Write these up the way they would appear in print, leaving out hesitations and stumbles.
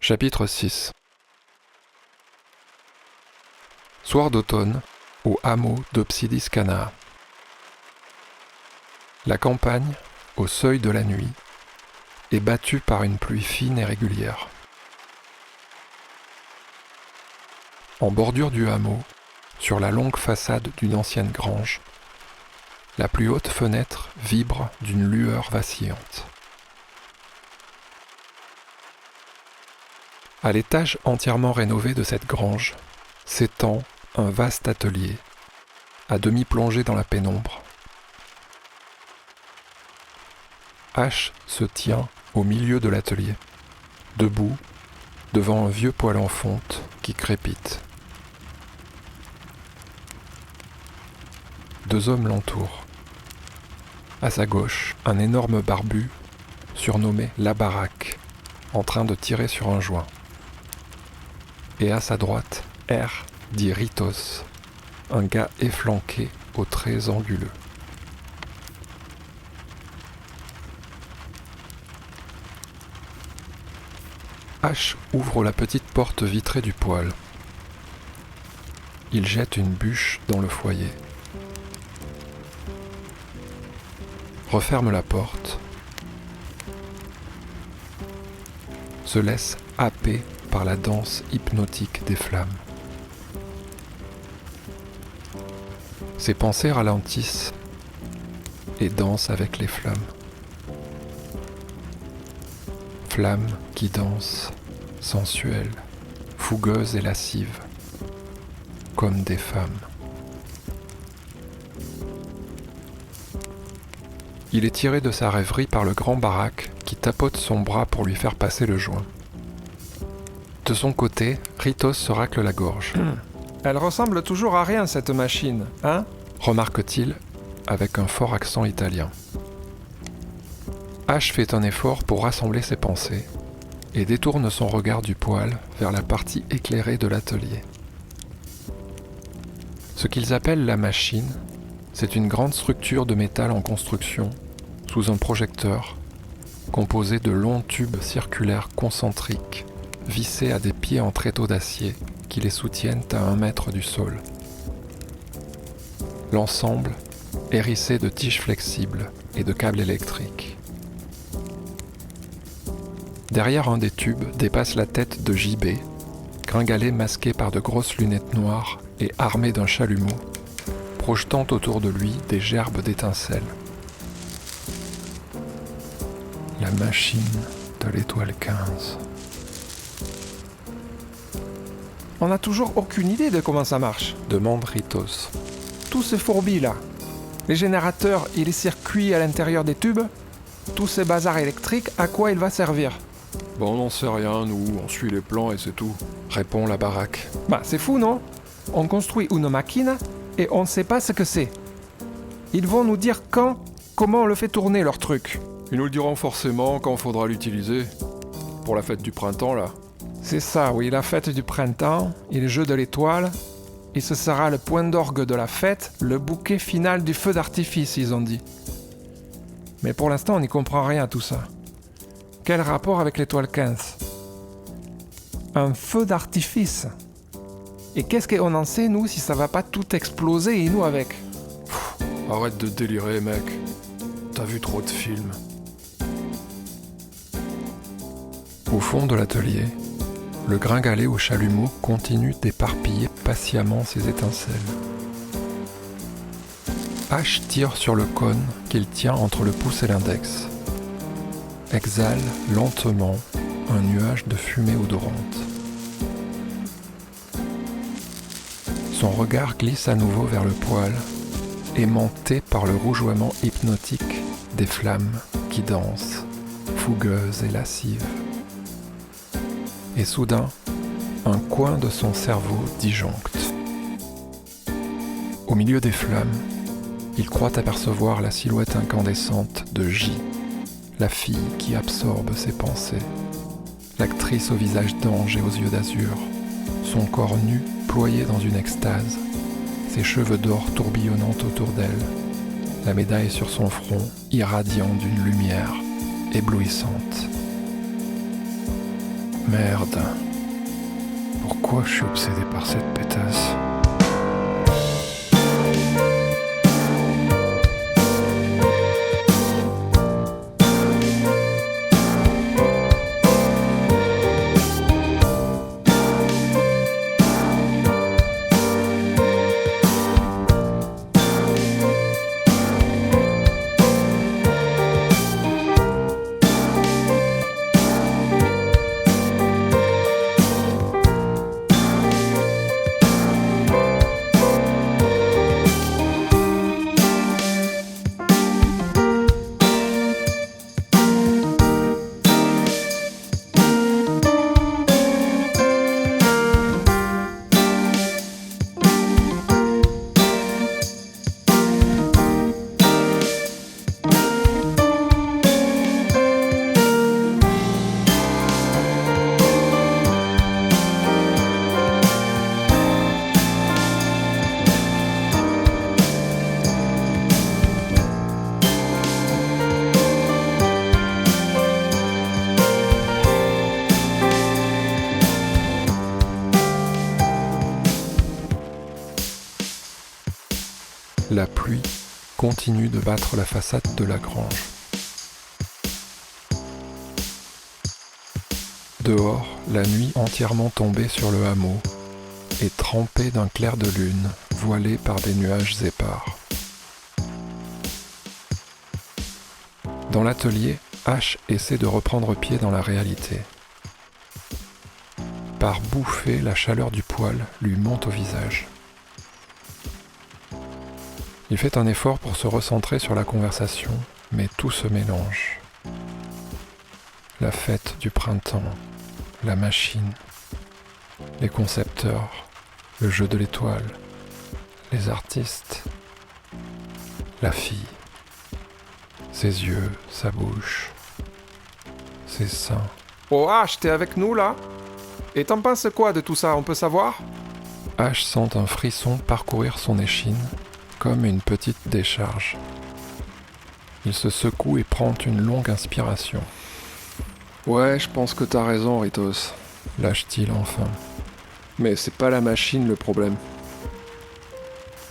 Chapitre 6. Soir d'automne, au hameau d'Opsidis-Canaa. La campagne, au seuil de la nuit, est battue par une pluie fine et régulière. En bordure du hameau, sur la longue façade d'une ancienne grange, la plus haute fenêtre vibre d'une lueur vacillante. À l'étage entièrement rénové de cette grange s'étend un vaste atelier, à demi plongé dans la pénombre. H se tient au milieu de l'atelier, debout, devant un vieux poêle en fonte qui crépite. Deux hommes l'entourent. À sa gauche, un énorme barbu, surnommé La Baraque, en train de tirer sur un joint. Et à sa droite, R, dit Ritos, un gars efflanqué aux traits anguleux. H ouvre la petite porte vitrée du poêle. Il jette une bûche dans le foyer. Referme la porte. Se laisse happer par la danse hypnotique des flammes. Ses pensées ralentissent et dansent avec les flammes. Flammes qui dansent, sensuelles, fougueuses et lascives, comme des femmes. Il est tiré de sa rêverie par le grand Baraque qui tapote son bras pour lui faire passer le joint. De son côté, Ritos se racle la gorge. Elle ressemble toujours à rien, cette machine, hein ? Remarque-t-il avec un fort accent italien. H fait un effort pour rassembler ses pensées et détourne son regard du poêle vers la partie éclairée de l'atelier. Ce qu'ils appellent la machine, c'est une grande structure de métal en construction, sous un projecteur, composé de longs tubes circulaires concentriques, vissés à des pieds en tréteaux d'acier qui les soutiennent à 1 mètre du sol. L'ensemble, hérissé de tiges flexibles et de câbles électriques. Derrière un des tubes dépasse la tête de JB, gringalet masqué par de grosses lunettes noires et armé d'un chalumeau, projetant autour de lui des gerbes d'étincelles. La machine de l'étoile 15. On n'a toujours aucune idée de comment ça marche. Demande Ritos. Tous ces fourbis là, les générateurs et les circuits à l'intérieur des tubes, tous ces bazars électriques, à quoi il va servir ? Bon, on n'en sait rien, nous, on suit les plans et c'est tout, répond La Baraque. Bah, c'est fou, non ? On construit une machine et on ne sait pas ce que c'est. Ils vont nous dire comment on le fait tourner, leur truc. Ils nous le diront forcément quand il faudra l'utiliser. Pour la fête du printemps, là. C'est ça, oui, la fête du printemps et le jeu de l'étoile. Et ce sera le point d'orgue de la fête, le bouquet final du feu d'artifice, ils ont dit. Mais pour l'instant, on n'y comprend rien à tout ça. Quel rapport avec l'étoile 15 ? Un feu d'artifice. Et qu'est-ce qu'on en sait, nous, si ça va pas tout exploser et nous avec ? Arrête de délirer, mec. T'as vu trop de films. Au fond de l'atelier, le gringalet au chalumeau continue d'éparpiller patiemment ses étincelles. H tire sur le cône qu'il tient entre le pouce et l'index. Exhale lentement un nuage de fumée odorante. Son regard glisse à nouveau vers le poêle, aimanté par le rougeoiement hypnotique des flammes qui dansent, fougueuses et lascives. Et soudain, un coin de son cerveau disjoncte. Au milieu des flammes, il croit apercevoir la silhouette incandescente de J, la fille qui absorbe ses pensées, l'actrice au visage d'ange et aux yeux d'azur, son corps nu ployé dans une extase, ses cheveux d'or tourbillonnant autour d'elle, la médaille sur son front irradiant d'une lumière éblouissante. Merde. Pourquoi je suis obsédé par cette pétasse ? La pluie continue de battre la façade de la grange. Dehors, la nuit entièrement tombée sur le hameau est trempée d'un clair de lune voilé par des nuages épars. Dans l'atelier, H essaie de reprendre pied dans la réalité. Par bouffées, la chaleur du poêle lui monte au visage. Il fait un effort pour se recentrer sur la conversation, mais tout se mélange. La fête du printemps, la machine, les concepteurs, le jeu de l'étoile, les artistes, la fille, ses yeux, sa bouche, ses seins. Oh H, t'es avec nous là ? Et t'en penses quoi de tout ça, on peut savoir ? H sent un frisson parcourir son échine, comme une petite décharge. Il se secoue et prend une longue inspiration. Ouais, je pense que t'as raison, Ritos. Lâche-t-il enfin. Mais c'est pas la machine le problème.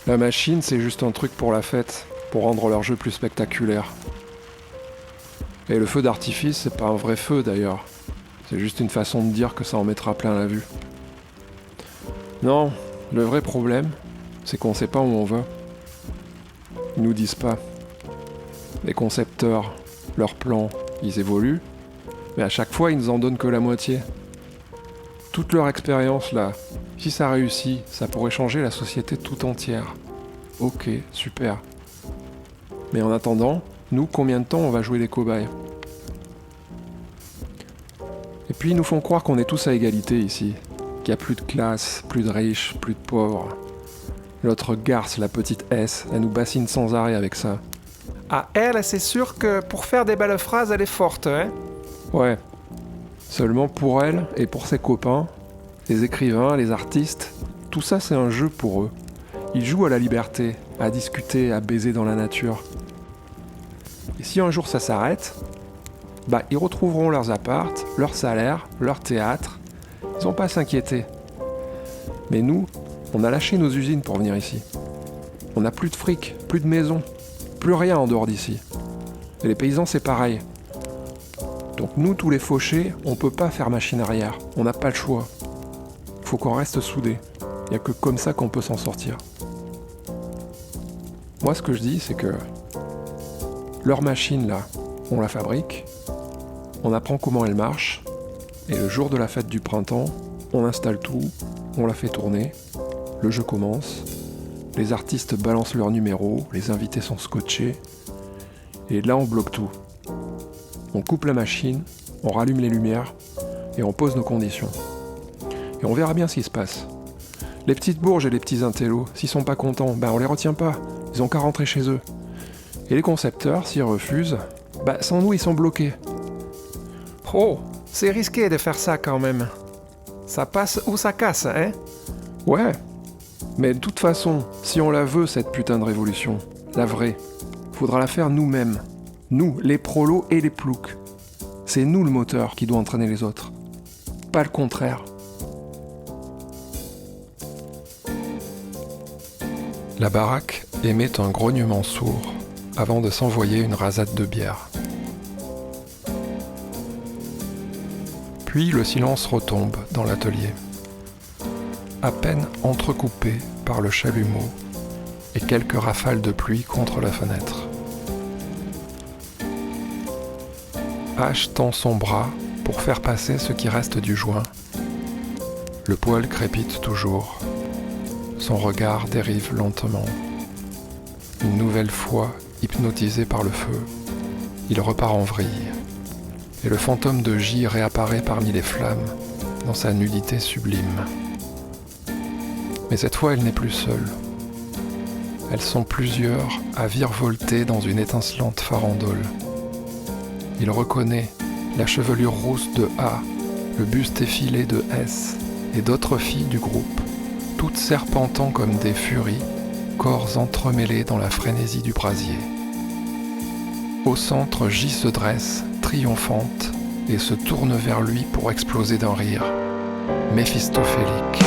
La machine, c'est juste un truc pour la fête, pour rendre leur jeu plus spectaculaire. Et le feu d'artifice, c'est pas un vrai feu d'ailleurs. C'est juste une façon de dire que ça en mettra plein la vue. Non, le vrai problème, c'est qu'on sait pas où on va. Ils nous disent pas. Les concepteurs, leurs plans, ils évoluent, mais à chaque fois, ils nous en donnent que la moitié. Toute leur expérience là, si ça réussit, ça pourrait changer la société tout entière. Ok, super. Mais en attendant, nous, combien de temps on va jouer les cobayes ? Et puis ils nous font croire qu'on est tous à égalité ici, qu'il n'y a plus de classe, plus de riches, plus de pauvres. L'autre garce, la petite S, elle nous bassine sans arrêt avec ça. Ah, elle, c'est sûr que pour faire des belles phrases, elle est forte, hein ? Ouais. Seulement pour elle et pour ses copains, les écrivains, les artistes, tout ça c'est un jeu pour eux. Ils jouent à la liberté, à discuter, à baiser dans la nature. Et si un jour ça s'arrête, ils retrouveront leurs appartes, leurs salaires, leur théâtre. Ils n'ont pas à s'inquiéter. Mais nous, on a lâché nos usines pour venir ici. On n'a plus de fric, plus de maison, plus rien en dehors d'ici. Et les paysans, c'est pareil. Donc nous, tous les fauchés, on peut pas faire machine arrière. On n'a pas le choix. Faut qu'on reste soudés. Il n'y a que comme ça qu'on peut s'en sortir. Moi, ce que je dis, c'est que leur machine, là, on la fabrique, on apprend comment elle marche, et le jour de la fête du printemps, on installe tout, on la fait tourner, le jeu commence, les artistes balancent leurs numéros, les invités sont scotchés, et là on bloque tout. On coupe la machine, on rallume les lumières, et on pose nos conditions. Et on verra bien ce qui se passe. Les petites bourges et les petits intellos, s'ils sont pas contents, on les retient pas, ils ont qu'à rentrer chez eux. Et les concepteurs, s'ils refusent, sans nous ils sont bloqués. Oh, c'est risqué de faire ça quand même. Ça passe ou ça casse, hein ? Ouais, mais de toute façon, si on la veut, cette putain de révolution, la vraie, faudra la faire nous-mêmes. Nous, les prolos et les ploucs. C'est nous le moteur qui doit entraîner les autres. pas le contraire. La baraque émet un grognement sourd avant de s'envoyer une rasade de bière. Puis le silence retombe dans l'atelier, à peine entrecoupé par le chalumeau et quelques rafales de pluie contre la fenêtre. H tend son bras pour faire passer ce qui reste du joint. Le poêle crépite toujours. Son regard dérive lentement. Une nouvelle fois hypnotisé par le feu, il repart en vrille. Et le fantôme de J réapparaît parmi les flammes, dans sa nudité sublime. Mais cette fois, elle n'est plus seule. Elles sont plusieurs à virevolter dans une étincelante farandole. Il reconnaît la chevelure rousse de A, le buste effilé de S et d'autres filles du groupe, toutes serpentant comme des furies, corps entremêlés dans la frénésie du brasier. Au centre, J se dresse, triomphante, et se tourne vers lui pour exploser d'un rire, méphistophélique.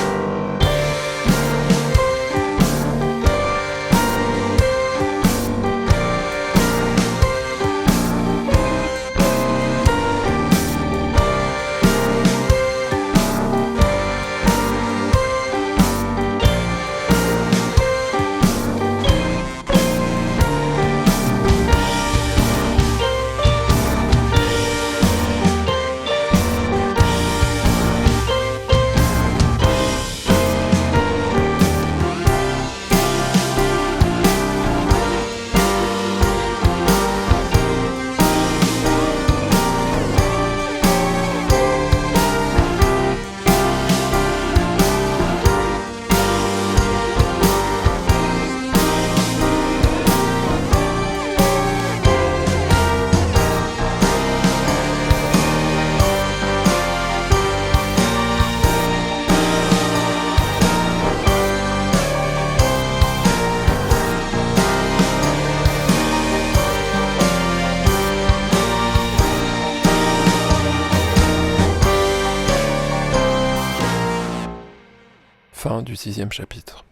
Fin du 6e chapitre.